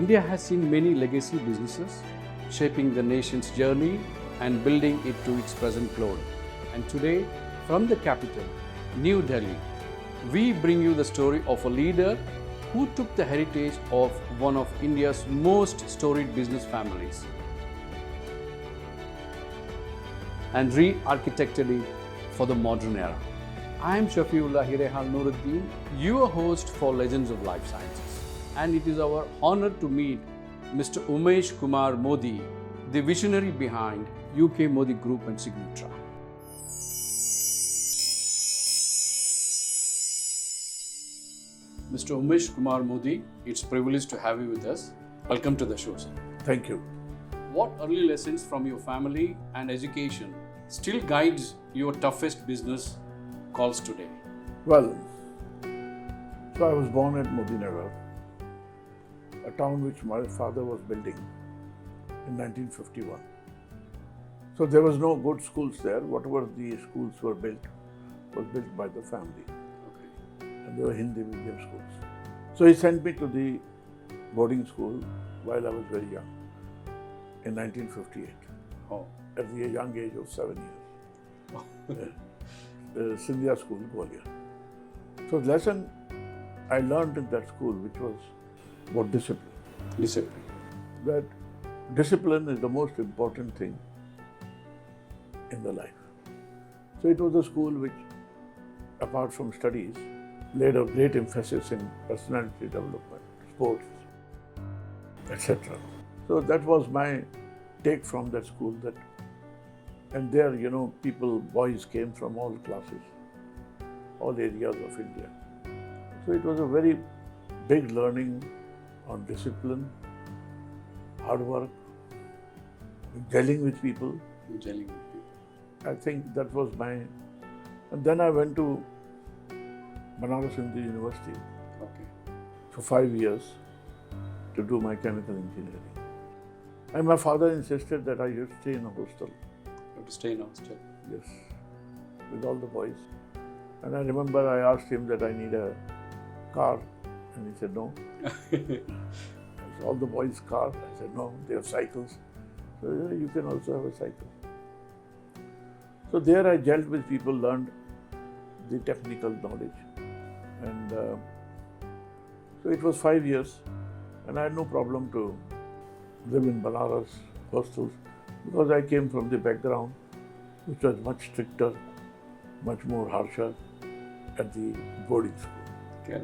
India has seen many legacy businesses shaping the nation's journey and building it to its present glory. And today, from the capital, New Delhi, we bring you the story of a leader who took the heritage of one of India's most storied business families and re-architected it for the modern era. I am Shafiullah Hirehal Nuruddin, your host for Legends of Life Sciences. And it is our honor to meet Mr. Umesh Kumar Modi, the visionary behind UK Modi Group and Signutra. Mr. Umesh Kumar Modi, it's a privilege to have you with us. Welcome to the show, sir. Thank you. What early lessons from your family and education still guides your toughest business calls today? Well, so I was born at Modinagar, a town which my father was building in 1951. So there was no good schools there. Whatever the schools were built was built by the family. Okay. And they were Hindi medium schools. So he sent me to the boarding school while I was very young, in 1958, at the young age of 7 years. Sindhya School, Gwalior. So the lesson I learned in that school, which was about discipline. Discipline. That discipline is the most important thing in the life. So it was a school which, apart from studies, laid a great emphasis in personality development, sports, etc. So that was my take from that school. And there, people, boys came from all classes, all areas of India. So it was a very big learning on discipline, hard work, gelling with people. I think that was and then I went to Banaras Hindu University for 5 years to do my chemical engineering. And my father insisted that I should stay in a hostel. To stay in a hostel? Yes, with all the boys. And I remember I asked him that I need a car, and he said no. All the boys' cars. I said no, they have cycles. So you can also have a cycle. So there I dealt with people, learned the technical knowledge. And so it was 5 years, and I had no problem to live in Banaras hostels because I came from the background which was much stricter, much more harsher at the boarding school. Okay.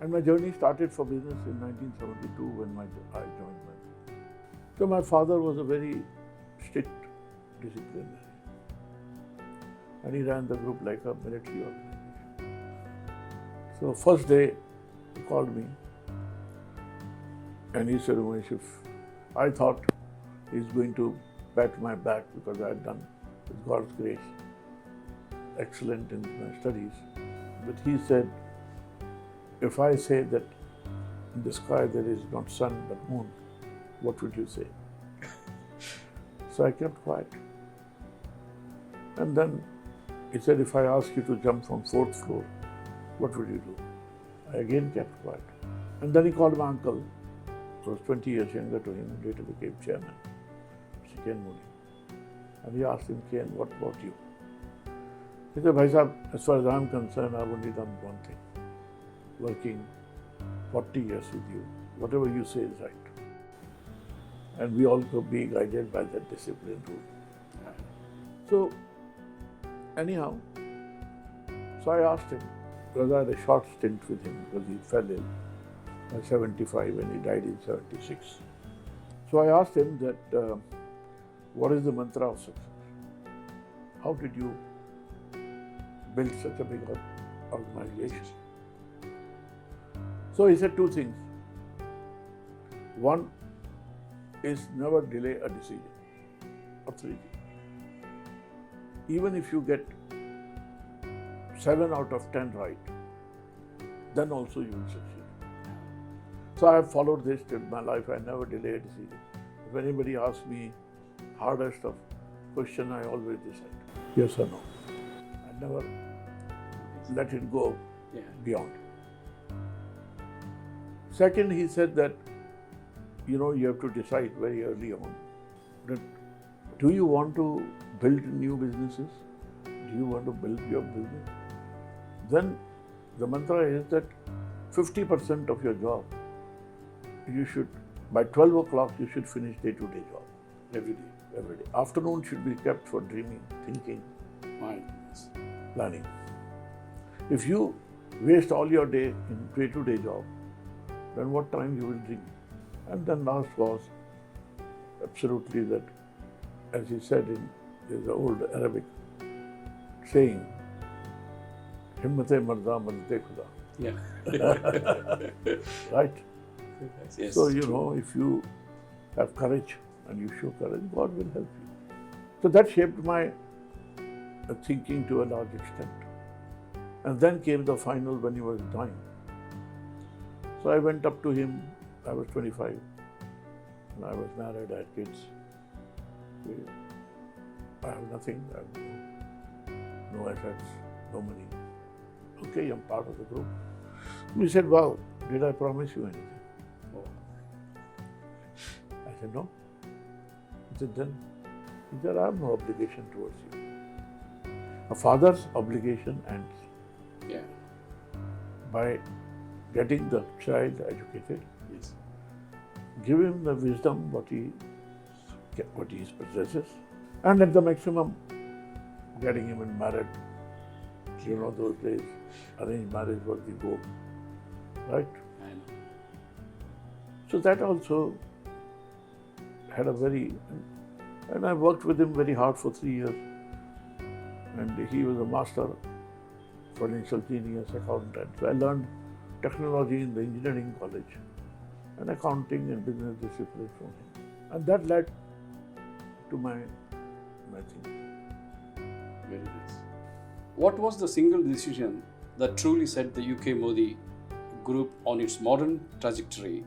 And my journey started for business in 1972 when I joined my business. So my father was a very strict disciplinarian. And he ran the group like a military organization. So first day, he called me and he said, Umesh, I thought he's going to pat my back because I had done, with God's grace, excellent in my studies. But he said, if I say that in the sky there is not sun but moon, what would you say? So I kept quiet. And then he said, if I ask you to jump from 4th floor, what would you do? I again kept quiet. And then he called my uncle, who was 20 years younger to him, and later became chairman, Mr. Ken Modi. And he asked him, Ken, what about you? He said, Bhai Sahab, as far as I'm concerned, I've only done one thing. Working 40 years with you, whatever you say is right. And we also be guided by that discipline rule. So, anyhow, so I asked him, because I had a short stint with him because he fell ill by 75 and he died in 76. So I asked him that, what is the mantra of success? How did you build such a big organization? So he said two things. One is never delay a decision. Or 3 things. Even if you get 7 out of 10 right, then also you will succeed. So I have followed this till my life. I never delay a decision. If anybody asks me hardest of question, I always decide yes or no. I never let it go beyond. Second, he said that you have to decide very early on that do you want to build new businesses? Do you want to build your business? Then the mantra is that 50% of your job, you should, by 12 o'clock, you should finish day-to-day job. Every day. Afternoon should be kept for dreaming, thinking, Mindfulness. planning. If you waste all your day in day-to-day job, then what time you will dream? And then last was absolutely that, as he said in the old Arabic saying, Himmate marda madte khuda. Yeah. Right? Yes. So, if you have courage and you show courage, God will help you. So that shaped my thinking to a large extent. And then came the final when he was dying. So I went up to him, I was 25, and I was married, I had kids. I have nothing, I have no assets, no money. Okay, I'm part of the group. He said, wow, did I promise you anything? Oh. I said, no. He said, then? He said, I have no obligation towards you. A father's obligation ends Yeah. by getting the child educated, Yes. give him the wisdom what he possesses, and at the maximum, getting him married. Those days, arranged marriage was the goal, right? I know. So that also had and I worked with him very hard for 3 years, and he was a master financial genius accountant. So I learned technology in the engineering college and accounting and business discipline from him. And that led to my thing. Very nice. What was the single decision that truly set the UK Modi group on its modern trajectory,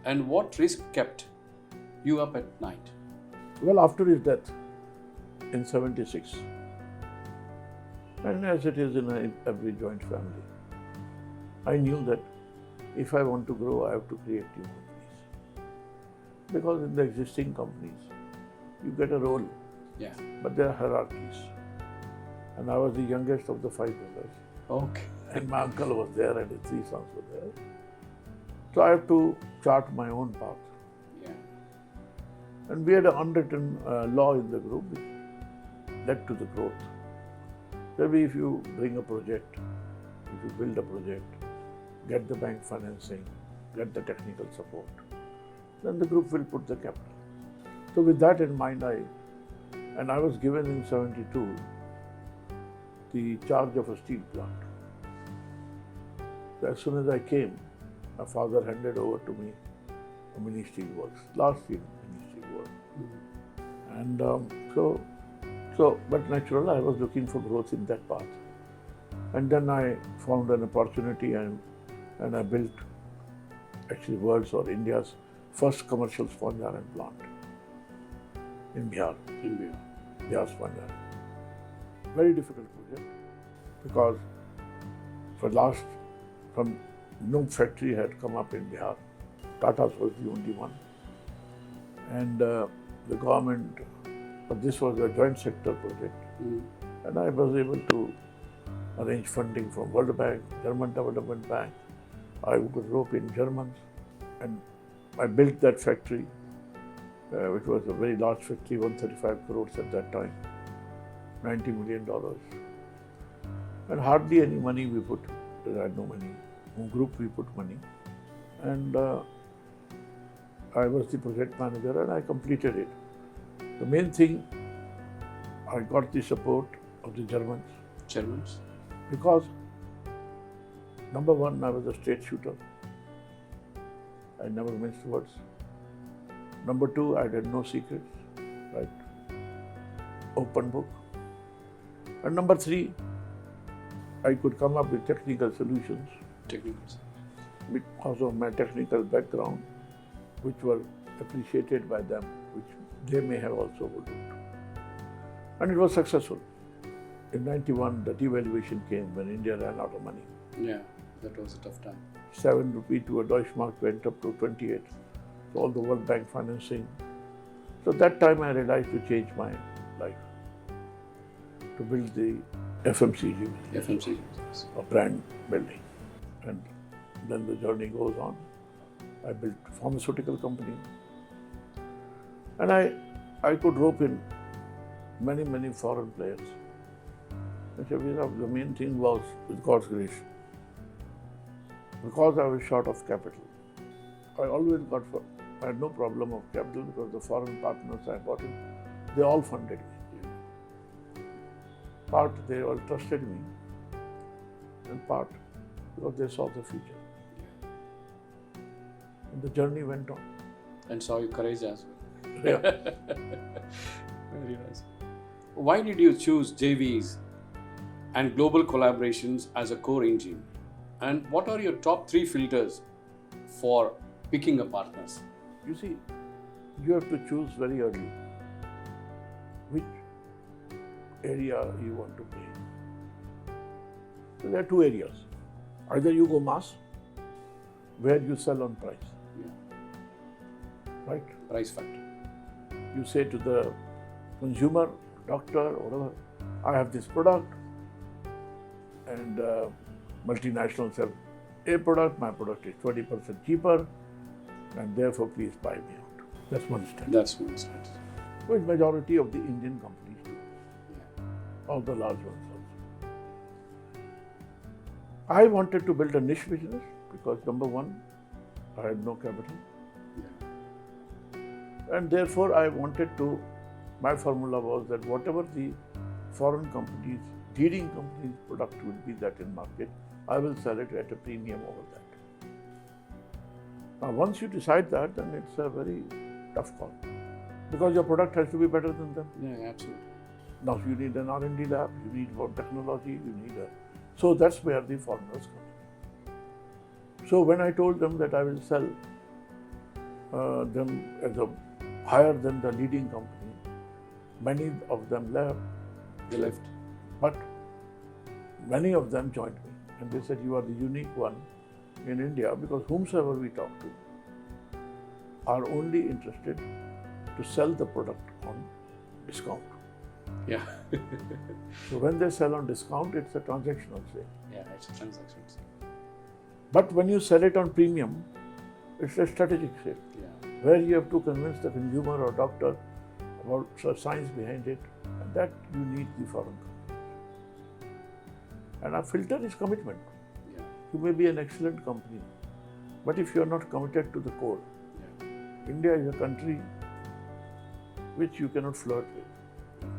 and what risk kept you up at night? Well, after his death in 76, and as it is in every joint family, I knew that if I want to grow, I have to create new companies. Because in the existing companies, you get a role, Yeah. but there are hierarchies. And I was the youngest of the 5 brothers. Okay. And my uncle was there and his 3 sons were there. So I have to chart my own path. Yeah. And we had an unwritten law in the group which led to the growth. Maybe if you bring a project, if you build a project, get the bank financing, get the technical support, then the group will put the capital. So with that in mind, I was given in 72 the charge of a steel plant. So as soon as I came, my father handed over to me a mini steel works, large mini steel works. And but natural, I was looking for growth in that path. And then I found an opportunity and I built actually world's or India's first commercial sponge iron plant in Bihar. Bihar sponge iron. Very difficult project because from no factory had come up in Bihar. Tata's was the only one. And the government, but this was a joint sector project. And I was able to arrange funding from World Bank, German Development Bank. I could rope in Germans. And I built that factory, which was a very large factory, 135 crores at that time, $90 million. And hardly any money we put. There had no money. No group we put money. And I was the project manager and I completed it. The main thing, I got the support of the Germans. Germans? Because, number one, I was a straight shooter. I never minced words. Number two, I had no secrets, right? Open book. And number three, I could come up with technical solutions. Because of my technical background, which were appreciated by them, which they may have also overlooked. And it was successful. In 91, the devaluation came when India ran out of money. Yeah, that was a tough time. 7 rupee to a Deutschmark went up to 28. so all the World Bank financing. So that time I realized to change my life, to build the FMCG, FMCG. a brand building. And then the journey goes on. I built a pharmaceutical company. And I could rope in many foreign players. And so the main thing was, with God's grace, because I was short of capital, I had no problem of capital because the foreign partners I brought in, they all funded me. Part they all trusted me, and part because they saw the future. And the journey went on. And saw your courage as well. Yeah. Very nice. Why did you choose JVs and global collaborations as a core engine? And what are your top 3 filters for picking a partners? You see, you have to choose very early which area you want to play. So there are 2 areas. Either you go mass, where you sell on price. Right? Price factor. You say to the consumer, doctor, or whatever, I have this product, and multinationals have a product, my product is 20% cheaper, and therefore please buy me out. That's one step. That's one step. Which majority of the Indian companies do. All the large ones also. I wanted to build a niche business because number one, I had no capital. And therefore I wanted to, my formula was that whatever the foreign companies, leading companies' product will be that in market, I will sell it at a premium over that. Now once you decide that, then it's a very tough call. Because your product has to be better than them. Yeah, absolutely. Now you need an R&D lab, you need more technology, you need a... So that's where the foreigners come. So when I told them that I will sell them as a higher than the leading company, many of them left. They left. But many of them joined me. And they said, you are the unique one in India because whomsoever we talk to are only interested to sell the product on discount. Yeah. So when they sell on discount, it's a transactional sale. Yeah, it's a transaction. But when you sell it on premium, it's a strategic sale. Yeah. Where you have to convince the consumer or doctor about the science behind it, and that you need the foreign companies. And our filter is commitment. Yeah. You may be an excellent company, but if you are not committed to the core, India is a country which you cannot flirt with.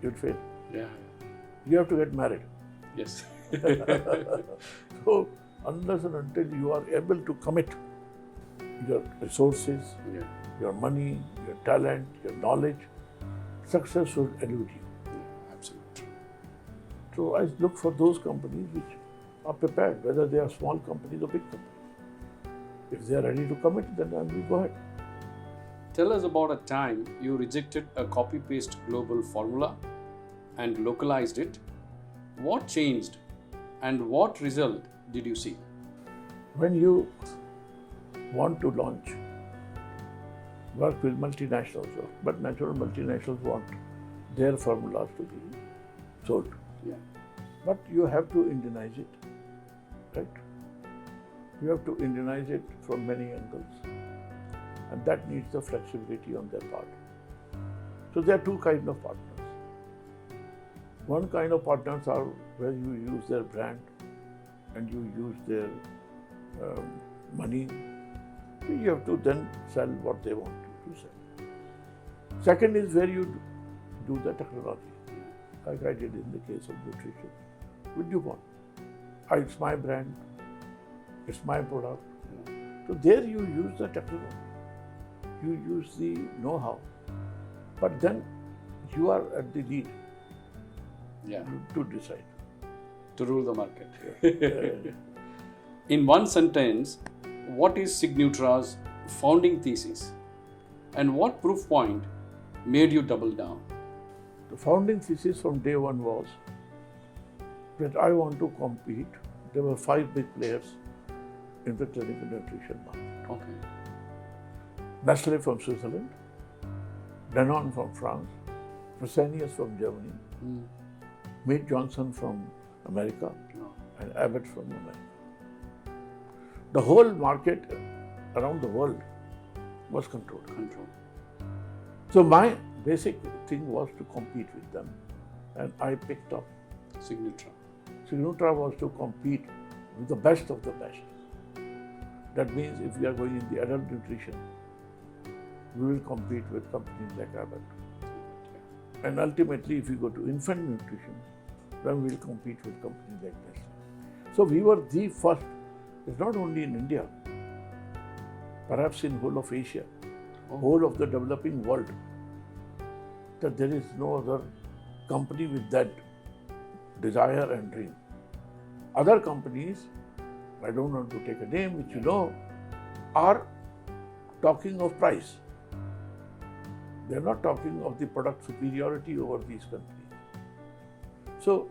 You'll fail. Yeah. You have to get married. Yes. So, unless and until you are able to commit your resources, your money, your talent, your knowledge, success will elude you. Yeah, absolutely. So, I look for those companies which are prepared, whether they are small companies or big companies. If they are ready to commit, then we go ahead. Tell us about a time you rejected a copy-paste global formula and localized it. What changed and what result did you see? When you want to launch, work with multinationals, but natural multinationals want their formulas to be sold. Yeah. But you have to Indianize it, right? You have to Indianize it from many angles. And that needs the flexibility on their part. So there are 2 kinds of partners. One kind of partners are where you use their brand and you use their money. You have to then sell what they want you to sell. Second is where you do the technology, like I did in the case of nutrition with DuPont. It's my brand, it's my product. So there you use the technology, you use the know-how, but then you are at the lead. Yeah. To decide. To rule the market. In one sentence, what is Signutra's founding thesis and what proof point made you double down? The founding thesis from day one was that I want to compete. There were 5 big players in the clinical nutrition market. Okay. Nestle from Switzerland, Danone from France, Fresenius from Germany, Mead Johnson from America, and Abbott from America. The whole market around the world was controlled. So my basic thing was to compete with them, and I picked up Signutra. Signutra was to compete with the best of the best. That means if we are going in the adult nutrition, we will compete with companies like Abbott. And ultimately, if we go to infant nutrition, then we will compete with companies like this. So we were the first, it's not only in India, perhaps in whole of Asia, whole of the developing world, that there is no other company with that desire and dream. Other companies, I don't want to take a name which you know, are talking of price. They're not talking of the product superiority over these countries. So,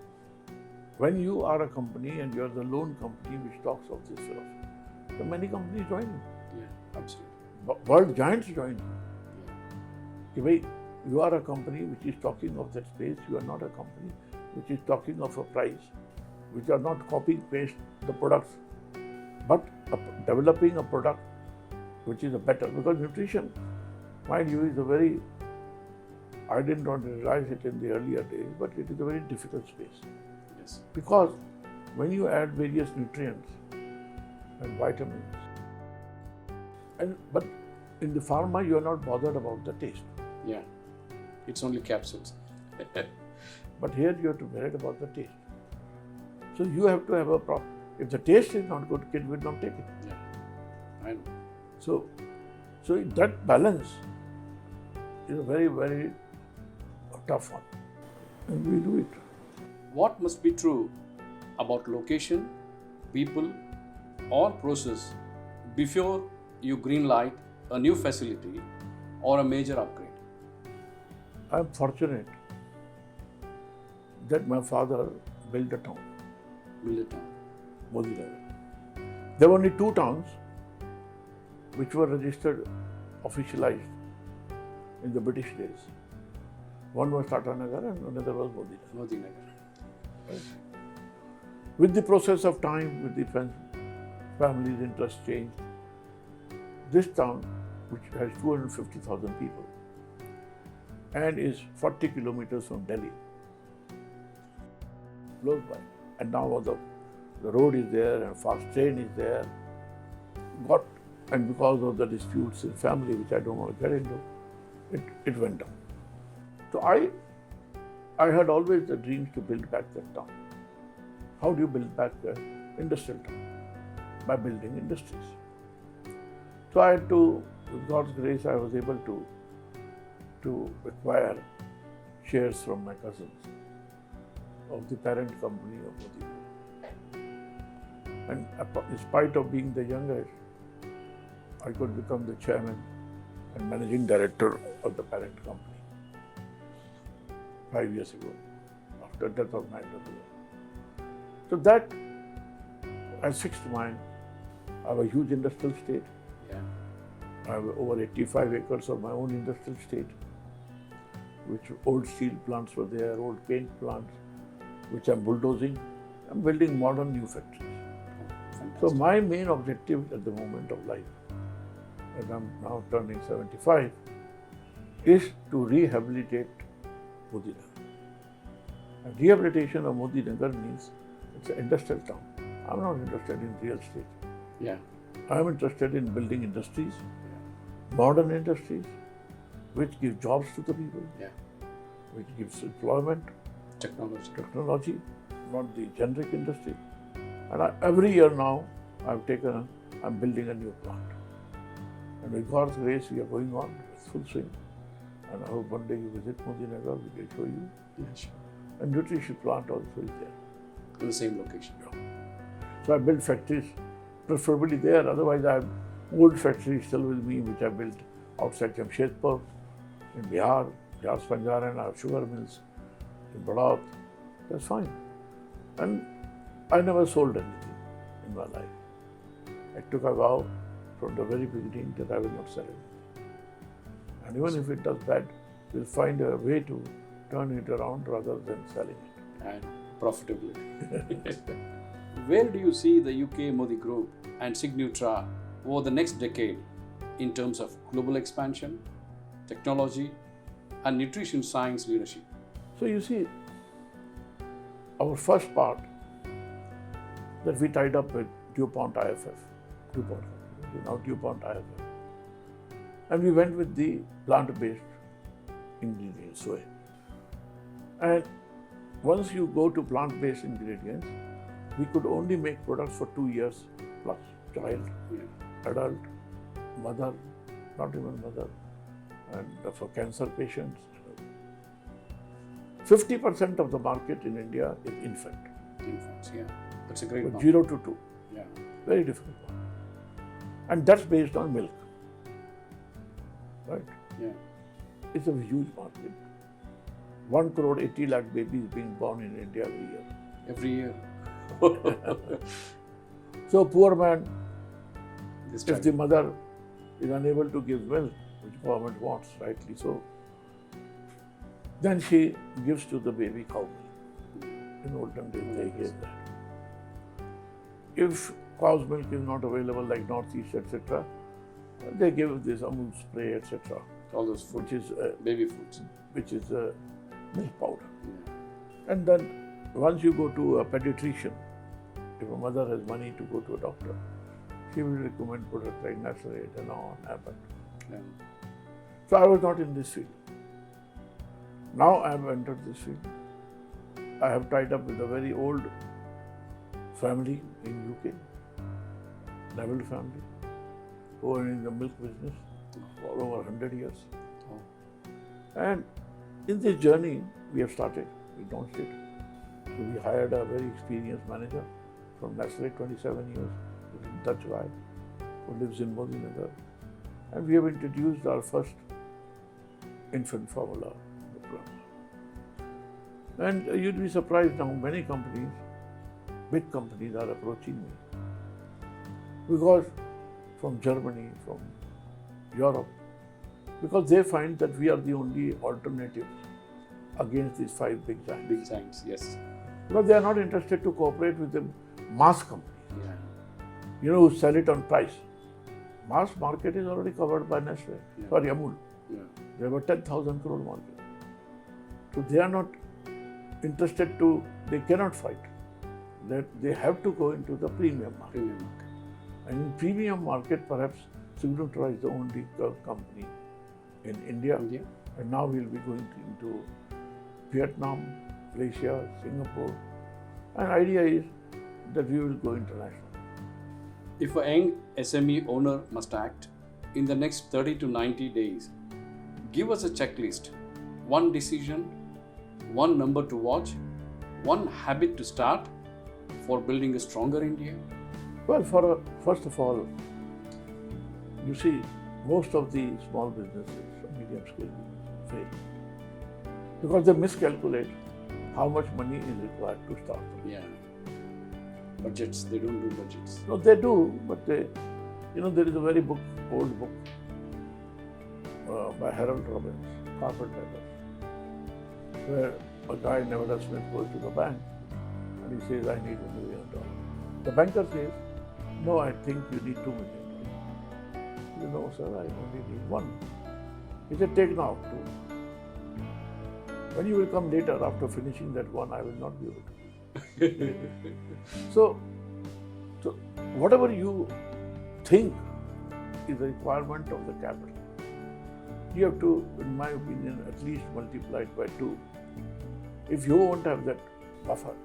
when you are a company and you're the lone company which talks of this philosophy, so many companies join you. Yeah, absolutely. World giants join you. Yeah. You are a company which is talking of that space, you are not a company which is talking of a price, which are not copying paste the products, but developing a product which is a better, because nutrition, mind you, is a very, I did not realize it in the earlier days, but it is a very difficult space. Yes. Because when you add various nutrients and vitamins, but in the pharma you are not bothered about the taste. Yeah, it's only capsules. But here you have to be worried about the taste. So you have to have a problem. If the taste is not good, kid will not take it. Yeah, I know. So that balance is a very, very tough one. And we do it. What must be true about location, people, or process before you greenlight a new facility or a major upgrade? I am fortunate that my father built a town. Modinagar. There were only two towns which were registered, officialized in the British days. One was Tatanagar and another was Modinagar. Right. With the process of time, with the family's interest changed, this town, which has 250,000 people and is 40 kilometers from Delhi, close by, and now the road is there and fast train is there, and because of the disputes in family, which I don't want to get into, it went down. So I had always the dreams to build back that town. How do you build back the industrial town? By building industries. So I had to, with God's grace, I was able to acquire shares from my cousins of the parent company of Modinagar. And in spite of being the youngest, I could become the chairman and managing director of the parent company 5 years ago, after death of my brother. So that has fixed mine. I have a huge industrial estate. Yeah. I have over 85 acres of my own industrial estate, which old steel plants were there, old paint plants, which I'm bulldozing. I'm building modern new factories. Fantastic. So my main objective at the moment of life, as I'm now turning 75, is to rehabilitate Modinagar. And rehabilitation of Modinagar means it's an industrial town. I'm not interested in real estate. Yeah. I'm interested in building industries, modern industries, which give jobs to the people, which gives employment, technology, not the generic industry. And every year now, I'm building a new plant. And with God's grace, we are going on with full swing. And I hope one day you visit Modinagar, we will show you. Yeah, sure. And nutrition plant also is there. In the same location. Yeah. So I built factories, preferably there. Otherwise, I have old factories still with me, which I built outside Jamshedpur, in Bihar, Panjaran. I have sugar mills in Badaut. That's fine. And I never sold anything in my life. I took a vow from the very beginning that I will not sell anything. And even if it does bad, we'll find a way to turn it around rather than selling it. And profitability. Where do you see the UK Modi Group and Signutra over the next decade in terms of global expansion, technology, and nutrition science leadership? So you see, our first part that we tied up with DuPont IFF, now DuPont IFF, and we went with the plant-based ingredients, soy. And once you go to plant-based ingredients, we could only make products for 2 years plus, child, adult, mother, not even mother, and for cancer patients. 50% of the market in India is infant. Infants, yeah. That's a great one. 0 to 2. Yeah. Very difficult one. And that's based on milk. Right? Yeah. It's a huge market. 1 crore 80 lakh babies being born in India every year. Every year. So poor man, This if time. the mother is unable to give milk, which government wants, rightly so, then she gives to the baby cow milk. In olden days, they gave that. If cow's milk is not available, like Northeast, etc., they give this Amul spray, etc., All those food, which is baby foods. milk powder. Yeah. And then once you go to a pediatrician, if a mother has money to go to a doctor, she will recommend products like Nasrate and on, Abbott. Yeah. So I was not in this field. Now I have entered this field. I have tied up with a very old family in UK, Neville family, who are in the milk business for over 100 years. Oh. And in this journey, we have started, we launched it. So we hired a very experienced manager from Nestle, 27 years, a Dutch guy who lives in Modinagar. And we have introduced our first infant formula program. And you'd be surprised now, many companies, big companies are approaching me. Because from Germany, from Europe, because they find that we are the only alternative against these 5 big giants. Big giants, yes. Because they are not interested to cooperate with the mass companies, Yeah. who sell it on price. Mass market is already covered by Nestle, Yeah. sorry, Amul. Yeah. They have a 10,000 crore market. So they are not interested to, they cannot fight. They have to go into the premium market. Premium market. And in premium market, perhaps Signutra is the only company in India. India. And now we'll be going into Vietnam, Malaysia, Singapore. And idea is that we will go international. If a young SME owner must act in the next 30 to 90 days, give us a checklist. 1 decision, 1 number to watch, 1 habit to start for building a stronger India. Well, first of all, you see, most of the small businesses, medium scale businesses, fail. Because they miscalculate how much money is required to start them. Yeah. Budgets, they don't do budgets. No, they do, but there is a very old book by Harold Robbins, Carpenter, where a guy, Nevada Smith, goes to the bank and he says, I need $1 million. The banker says, no, I think you need $2 million. No, sir, I only need 1. He said, take now 2. When you will come later after finishing that 1, I will not be able to. So whatever you think is the requirement of the capital, you have to, in my opinion, at least multiply it by 2. If you won't have that buffer,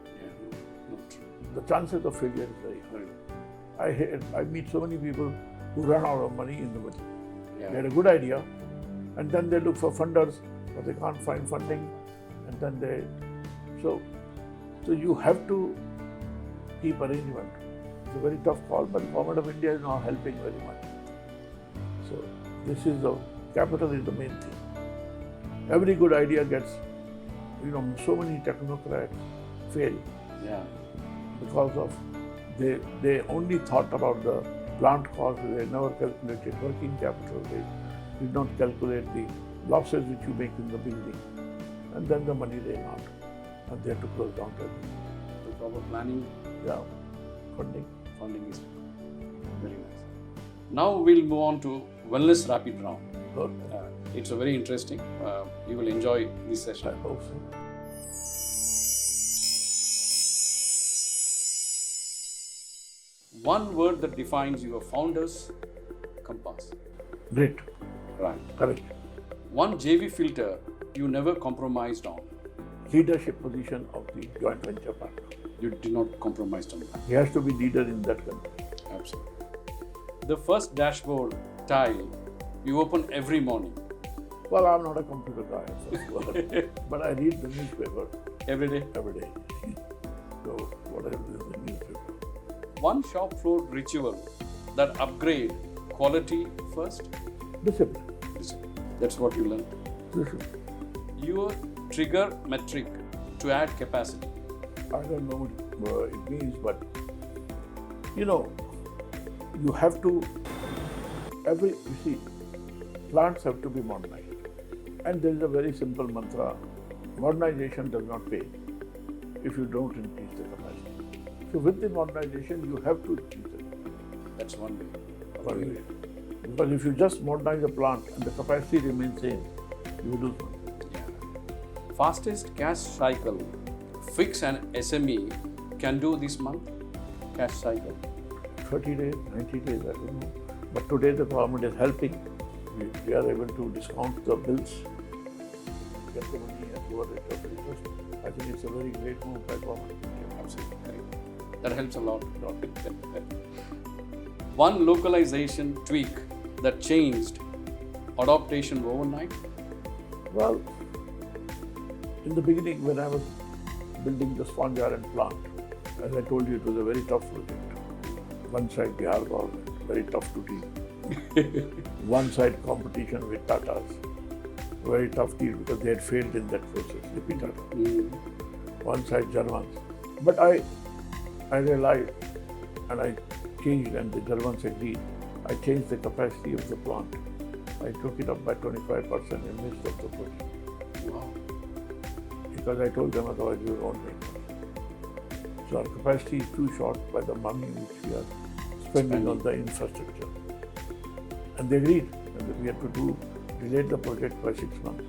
the chances of failure is very high. I meet so many people who run out of money in the middle. Yeah. They had a good idea, and then they look for funders, but they can't find funding, and then so you have to keep arrangement. It's a very tough call, but the Government of India is now helping very much. So this is capital is the main thing. Every good idea gets, so many technocrats fail. Yeah. Because of they only thought about the plant cost, they never calculated working capital, they did not calculate the losses which you make in the beginning, and then the money ran out, and they had to close down everything. So proper planning, Yeah, funding. funding is very nice. Now we'll move on to wellness rapid round. Good. It's a very interesting. You will enjoy this I session. hope so. One word that defines your founder's compass. Great. Right. Correct. One JV filter you never compromised on. Leadership position of the joint venture partner. You did not compromise on that. He has to be leader in that country. Absolutely. The first dashboard tile you open every morning. Well, I'm not a computer guy, first of all, but I read the newspaper Every day. every day. So whatever is in the newspaper. One shop floor ritual that upgrade quality first. Discipline. That's what you learn. Discipline. Your trigger metric to add capacity. I don't know what it means, but you know, you have to, you see, plants have to be modernized. And there is a very simple mantra, modernization does not pay if you don't increase the capacity. So with the modernization, you have to increase the capacity. That's one way. One way. Because if you just modernize a plant and the capacity remains same, you will lose money. Yeah. Fastest cash cycle fix an SME can do this month. Cash cycle. 30 days, 90 days, I don't know. But today the government is helping. We are able to discount the bills, get the money at lower rate of interest. I think it's a very great move by government. Absolutely correct. That helps a lot. One localization tweak that changed adaptation overnight. Well, in the beginning when I was building the sponge iron plant, as I told you, it was a very tough project. One side Bihar government, very tough to deal. One side competition with Tatas, very tough deal because they had failed in that process, the Tata. One side Germans. But I realized and I changed and the Germans agreed. I changed the capacity of the plant. I took it up by 25% in the midst of the project. Wow. Because I told them otherwise you won't make money. So our capacity is too short by the money which we are spending on the infrastructure. And they agreed and we had to delay the project by 6 months,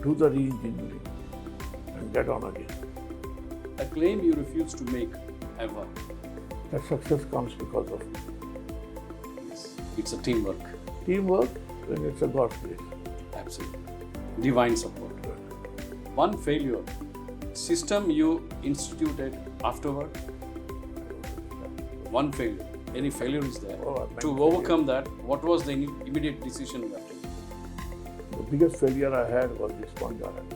do the re-engineering and get on again. A claim you refuse to make ever. That success comes because of It's a teamwork. teamwork and it's a God's grace. Absolutely. Divine support. One failure. System you instituted afterward. One failure. Any failure is there. To overcome that, what was the immediate decision you have taken? The biggest failure I had was the sponge iron.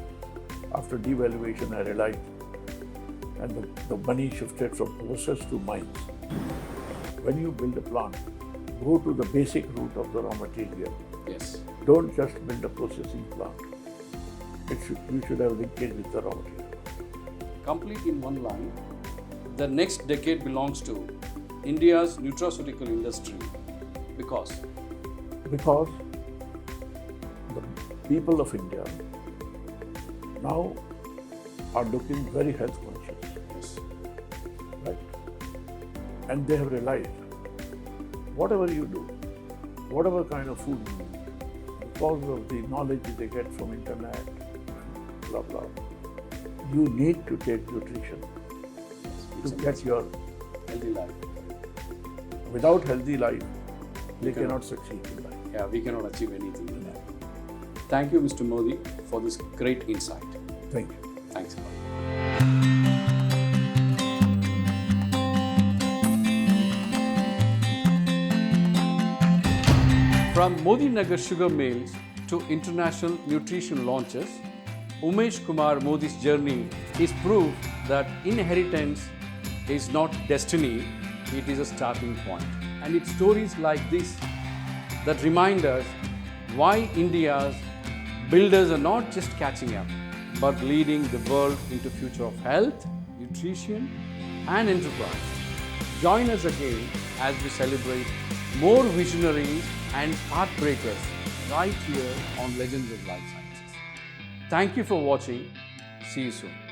After devaluation, I realized, and the money shifted from process to mines. When you build a plant, go to the basic root of the raw material. Yes. Don't just build a processing plant. You should have linkage with the raw material. Complete in one line. The next decade belongs to India's nutraceutical industry because Because the people of India now are looking very health conscious. yes, Right? And they have realized whatever you do, whatever kind of food you eat, because of the knowledge they get from internet, blah blah, you need to take nutrition it's to a get your. healthy life. Without healthy life, they cannot succeed in life. Yeah, we cannot achieve anything in that. Thank you, Mr. Modi, for this great insight. Thank you. Thanks a lot. From Modi Nagar sugar mills to international nutrition launches, Umesh Kumar Modi's journey is proof that inheritance is not destiny, it is a starting point. And it's stories like this that remind us why India's builders are not just catching up, but leading the world into future of health, nutrition, and enterprise. Join us again as we celebrate more visionaries and pathbreakers right here on Legends of Life Sciences. Thank you for watching. See you soon.